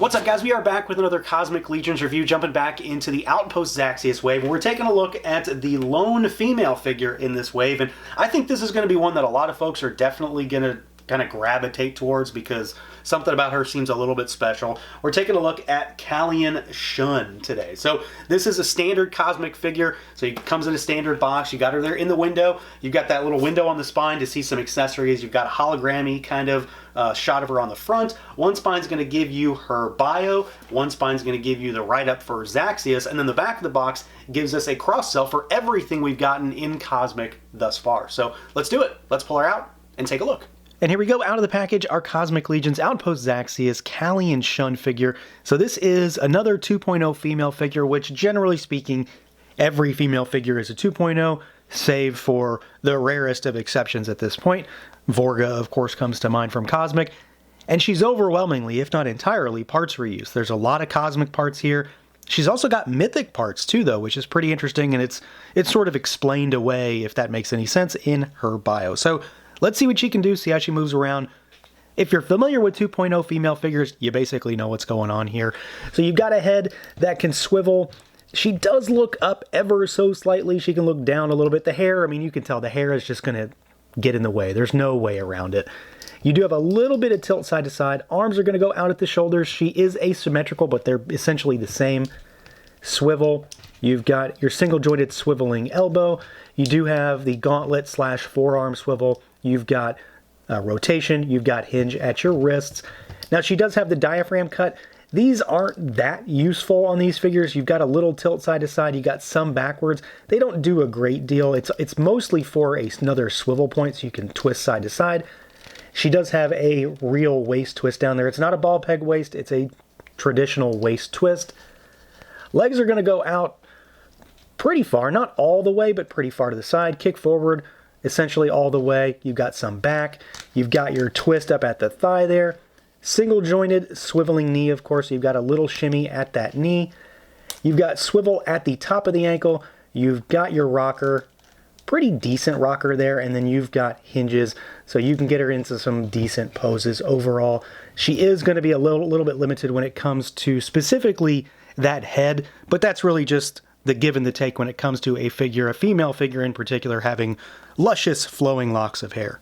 What's up, guys? We are back with another Cosmic Legions review, jumping back into the Outpost Zaxxius wave, and we're taking a look at the lone female figure in this wave, and I think this is going to be one that a lot of folks are definitely going to kind of gravitate towards because something about her seems a little bit special. We're taking a look at KALIAN SHUNN today. So this is a standard cosmic figure, so it comes in a standard box. You got her there in the window. You've got that little window on the spine to see some accessories. You've got a hologrammy kind of shot of her on the front. One spine's going to give you her bio, one spine's going to give you the write-up for Zaxxius, and then the back of the box gives us a cross-sell for everything we've gotten in Cosmic thus far. So let's do it. Let's pull her out and take a look. And here we go, out of the package, our Cosmic Legions Outpost Zaxxius KALIAN SHUNN figure. So this is another 2.0 female figure, which generally speaking, every female figure is a 2.0, save for the rarest of exceptions at this point. Vorga, of course, comes to mind from Cosmic, and she's overwhelmingly, if not entirely, parts reuse. There's a lot of Cosmic parts here. She's also got Mythic parts too, though, which is pretty interesting, and it's sort of explained away, if that makes any sense, in her bio. So let's see what she can do, see how she moves around. If you're familiar with 2.0 female figures, you basically know what's going on here. So you've got a head that can swivel. She does look up ever so slightly. She can look down a little bit. The hair, I mean, you can tell the hair is just going to get in the way. There's no way around it. You do have a little bit of tilt side to side. Arms are going to go out at the shoulders. She is asymmetrical, but they're essentially the same. Swivel. You've got your single jointed swiveling elbow. You do have the gauntlet / forearm swivel. You've got rotation. You've got hinge at your wrists. Now she does have the diaphragm cut. These aren't that useful on these figures. You've got a little tilt side to side. You got some backwards. They don't do a great deal. It's mostly for another swivel point so you can twist side to side. She does have a real waist twist down there. It's not a ball peg waist. It's a traditional waist twist. Legs are going to go out pretty far, not all the way, but pretty far to the side. Kick forward, essentially all the way. You've got some back. You've got your twist up at the thigh there. Single jointed, swiveling knee, of course. You've got a little shimmy at that knee. You've got swivel at the top of the ankle. You've got your rocker, pretty decent rocker there, and then you've got hinges, so you can get her into some decent poses overall. She is going to be a little bit limited when it comes to specifically that head, but that's really just the give and the take when it comes to a figure, a female figure in particular, having luscious flowing locks of hair.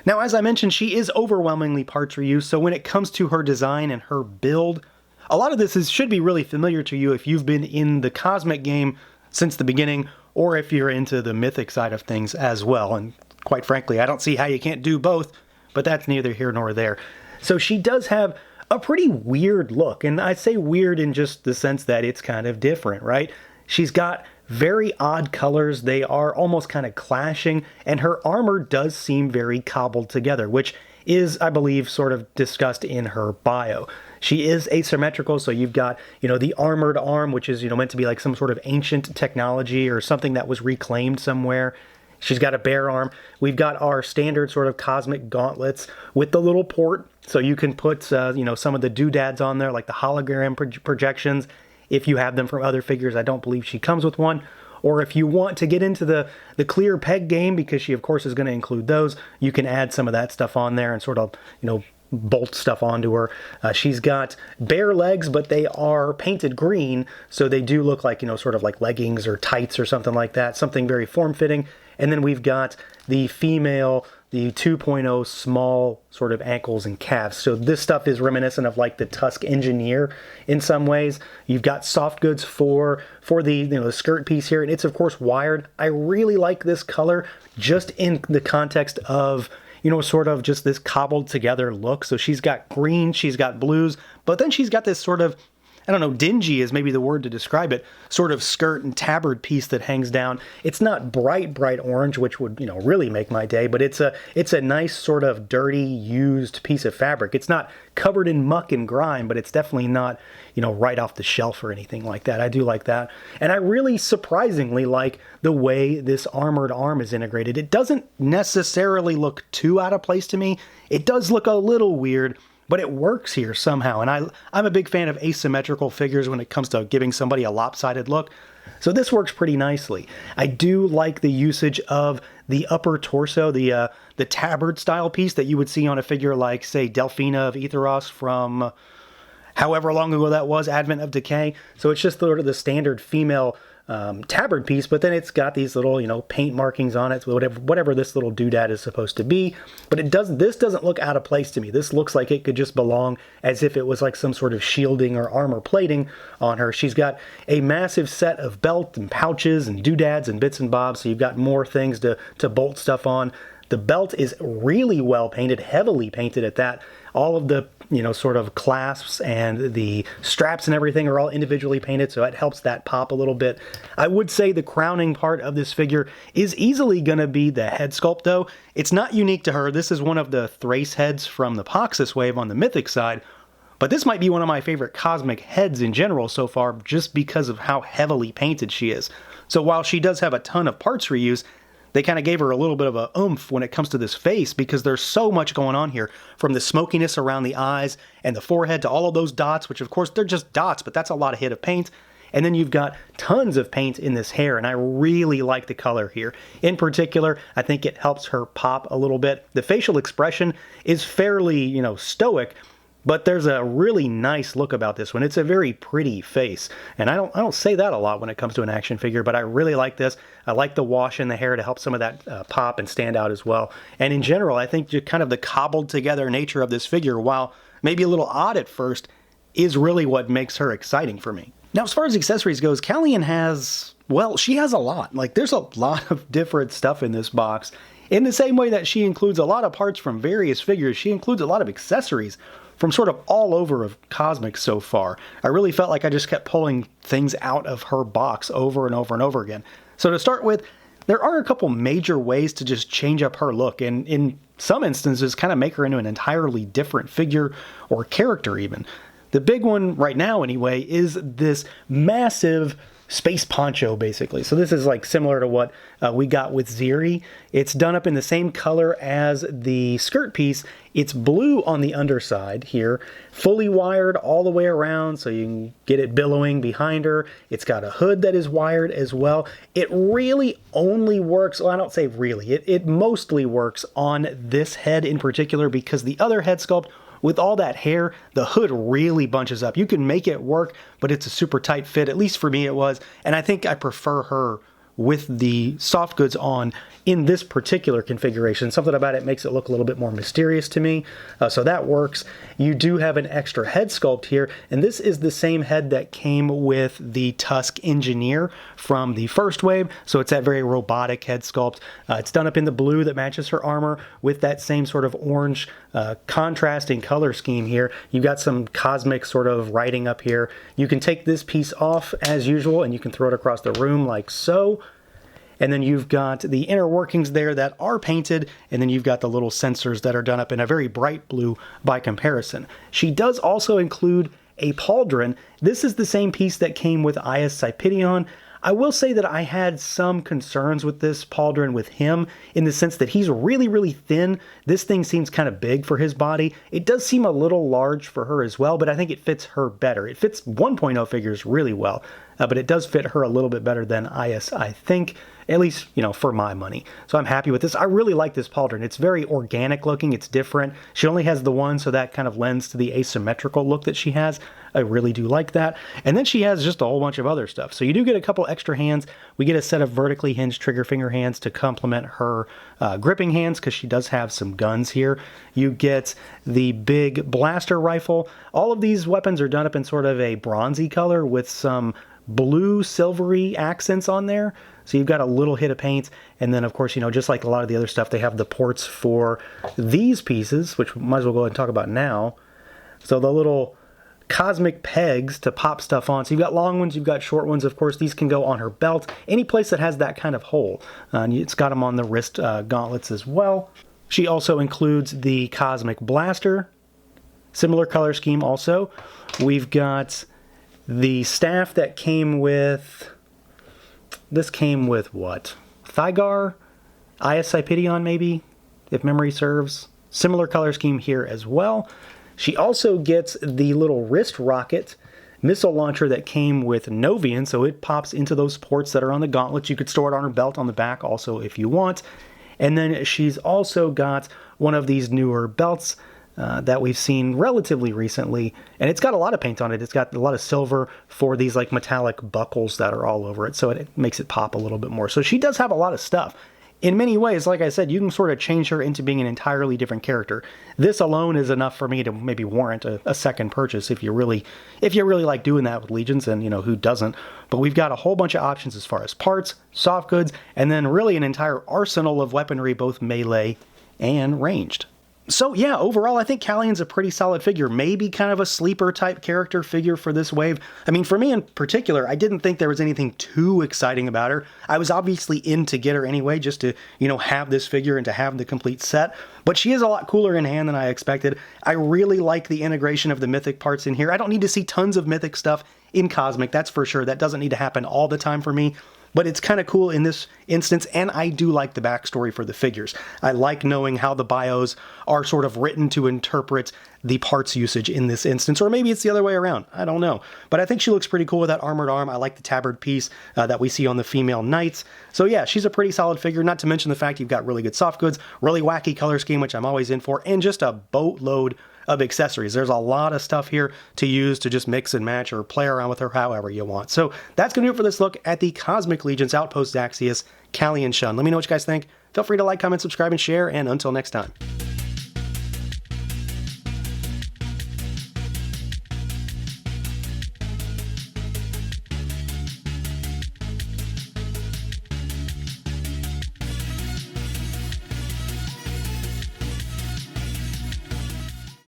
Now, as I mentioned, she is overwhelmingly parts reuse, so when it comes to her design and her build, a lot of this should be really familiar to you if you've been in the Cosmic game since the beginning, or if you're into the Mythic side of things as well. And quite frankly, I don't see how you can't do both, but that's neither here nor there. So she does have a pretty weird look, and I say weird in just the sense that it's kind of different, right? She's got very odd colors. They are almost kind of clashing, and her armor does seem very cobbled together, which is, I believe, sort of discussed in her bio. She is asymmetrical, so you've got, the armored arm, which is, meant to be like some sort of ancient technology or something that was reclaimed somewhere. She's got a bare arm. We've got our standard sort of cosmic gauntlets with the little port, so you can put, some of the doodads on there, like the hologram projections. If you have them from other figures, I don't believe she comes with one. Or if you want to get into the clear peg game, because she, of course, is going to include those, you can add some of that stuff on there and sort of, bolt stuff onto her. She's got bare legs, but they are painted green, so they do look like, sort of like leggings or tights or something like that, something very form-fitting. And then we've got the female, the 2.0 small sort of ankles and calves. So this stuff is reminiscent of like the Tusk Engineer in some ways. You've got soft goods for the the skirt piece here, and it's of course wired. I really like this color just in the context of sort of just this cobbled together look. So she's got green, she's got blues, but then she's got this sort of, I don't know, dingy is maybe the word to describe it, sort of skirt and tabard piece that hangs down. It's not bright orange, which would, really make my day, but it's a nice sort of dirty, used piece of fabric. It's not covered in muck and grime, but it's definitely not, right off the shelf or anything like that. I do like that. And I really surprisingly like the way this armored arm is integrated. It doesn't necessarily look too out of place to me. It does look a little weird, but it works here somehow. And I'm a big fan of asymmetrical figures when it comes to giving somebody a lopsided look. So this works pretty nicely. I do like the usage of the upper torso, the tabard style piece that you would see on a figure like, say, Delphina of Etheros from however long ago that was, Advent of Decay. So it's just sort of the standard female tabard piece, but then it's got these little, you know, paint markings on it, whatever this little doodad is supposed to be. But this doesn't look out of place to me. This looks like it could just belong as if it was like some sort of shielding or armor plating on her. She's got a massive set of belt and pouches and doodads and bits and bobs, so you've got more things to bolt stuff on. The belt is really well painted, heavily painted at that. All of the, you know, sort of clasps and the straps and everything are all individually painted, so it helps that pop a little bit. I would say the crowning part of this figure is easily going to be the head sculpt, though. It's not unique to her. This is one of the Thrace heads from the Paxos wave on the Mythic side, but this might be one of my favorite cosmic heads in general so far, just because of how heavily painted she is. So while she does have a ton of parts reuse, they kind of gave her a little bit of a oomph when it comes to this face, because there's so much going on here, from the smokiness around the eyes and the forehead to all of those dots, which of course they're just dots, but that's a lot of hit of paint. And then you've got tons of paint in this hair, and I really like the color here. In particular, I think it helps her pop a little bit. The facial expression is fairly, you know, stoic, but there's a really nice look about this one. It's a very pretty face, and I don't say that a lot when it comes to an action figure, but I really like this. I like the wash in the hair to help some of that pop and stand out as well. And in general, I think just kind of the cobbled together nature of this figure, while maybe a little odd at first, is really what makes her exciting for me. Now, as far as accessories goes, KALIAN has, well, she has a lot. Like, there's a lot of different stuff in this box. In the same way that she includes a lot of parts from various figures, she includes a lot of accessories from sort of all over of Cosmic so far. I really felt like I just kept pulling things out of her box over and over and over again. So to start with, there are a couple major ways to just change up her look, and in some instances kind of make her into an entirely different figure or character even. The big one right now anyway is this massive space poncho, basically. So this is like similar to what we got with Ziri. It's done up in the same color as the skirt piece. It's blue on the underside here, fully wired all the way around, so you can get it billowing behind her. It's got a hood that is wired as well. It really only works, well, I don't say really, it mostly works on this head in particular, because the other head sculpt, with all that hair, the hood really bunches up. You can make it work, but it's a super tight fit, at least for me it was, and I think I prefer her with the soft goods on in this particular configuration. Something about it makes it look a little bit more mysterious to me, so that works. You do have an extra head sculpt here, and this is the same head that came with the Tusk Engineer from the first wave, so it's that very robotic head sculpt. It's done up in the blue that matches her armor with that same sort of orange contrasting color scheme here. You've got some cosmic sort of writing up here. You can take this piece off as usual, and you can throw it across the room like so. And then you've got the inner workings there that are painted, and then you've got the little sensors that are done up in a very bright blue by comparison. She does also include a pauldron. This is the same piece that came with Ias Cypidion. I will say that I had some concerns with this pauldron with him, in the sense that he's really, really thin. This thing seems kind of big for his body. It does seem a little large for her as well, but I think it fits her better. It fits 1.0 figures really well, but it does fit her a little bit better than Ias, I think. At least, you know, for my money. So I'm happy with this. I really like this pauldron. It's very organic looking. It's different. She only has the one, so that kind of lends to the asymmetrical look that she has. I really do like that. And then she has just a whole bunch of other stuff. So you do get a couple extra hands. We get a set of vertically hinged trigger finger hands to complement her gripping hands, because she does have some guns here. You get the big blaster rifle. All of these weapons are done up in sort of a bronzy color with some blue silvery accents on there. So you've got a little hit of paint, and then of course, you know, just like a lot of the other stuff, they have the ports for these pieces, which we might as well go ahead and talk about now. So the little cosmic pegs to pop stuff on. So you've got long ones, you've got short ones. Of course, these can go on her belt, any place that has that kind of hole. And it's got them on the wrist gauntlets as well. She also includes the cosmic blaster, similar color scheme also. We've got the staff that came with, this came with what? Thygar? Ias Cypidion maybe, if memory serves. Similar color scheme here as well. She also gets the little wrist rocket missile launcher that came with Novian, so it pops into those ports that are on the gauntlets. You could store it on her belt on the back also if you want. And then she's also got one of these newer belts that we've seen relatively recently, and it's got a lot of paint on it. It's got a lot of silver for these like metallic buckles that are all over it, so it makes it pop a little bit more. So she does have a lot of stuff. In many ways, like I said, you can sort of change her into being an entirely different character. This alone is enough for me to maybe warrant a second purchase if you really like doing that with Legions, and who doesn't. But we've got a whole bunch of options as far as parts, soft goods, and then really an entire arsenal of weaponry, both melee and ranged. So yeah, overall, I think KALIAN's a pretty solid figure. Maybe kind of a sleeper type character figure for this wave. I mean, for me in particular, I didn't think there was anything too exciting about her. I was obviously in to get her anyway, just to, have this figure and to have the complete set. But she is a lot cooler in hand than I expected. I really like the integration of the mythic parts in here. I don't need to see tons of mythic stuff in Cosmic, that's for sure. That doesn't need to happen all the time for me. But it's kind of cool in this instance, and I do like the backstory for the figures. I like knowing how the bios are sort of written to interpret the parts usage in this instance, or maybe it's the other way around. I don't know. But I think she looks pretty cool with that armored arm. I like the tabard piece that we see on the female knights. So yeah, she's a pretty solid figure, not to mention the fact you've got really good soft goods, really wacky color scheme, which I'm always in for, and just a boatload of accessories. There's a lot of stuff here to use to just mix and match or play around with her however you want. So that's going to do it for this look at the Cosmic Legions Outpost Zaxxius KALIAN SHUNN. Let me know what you guys think. Feel free to like, comment, subscribe, and share, and until next time.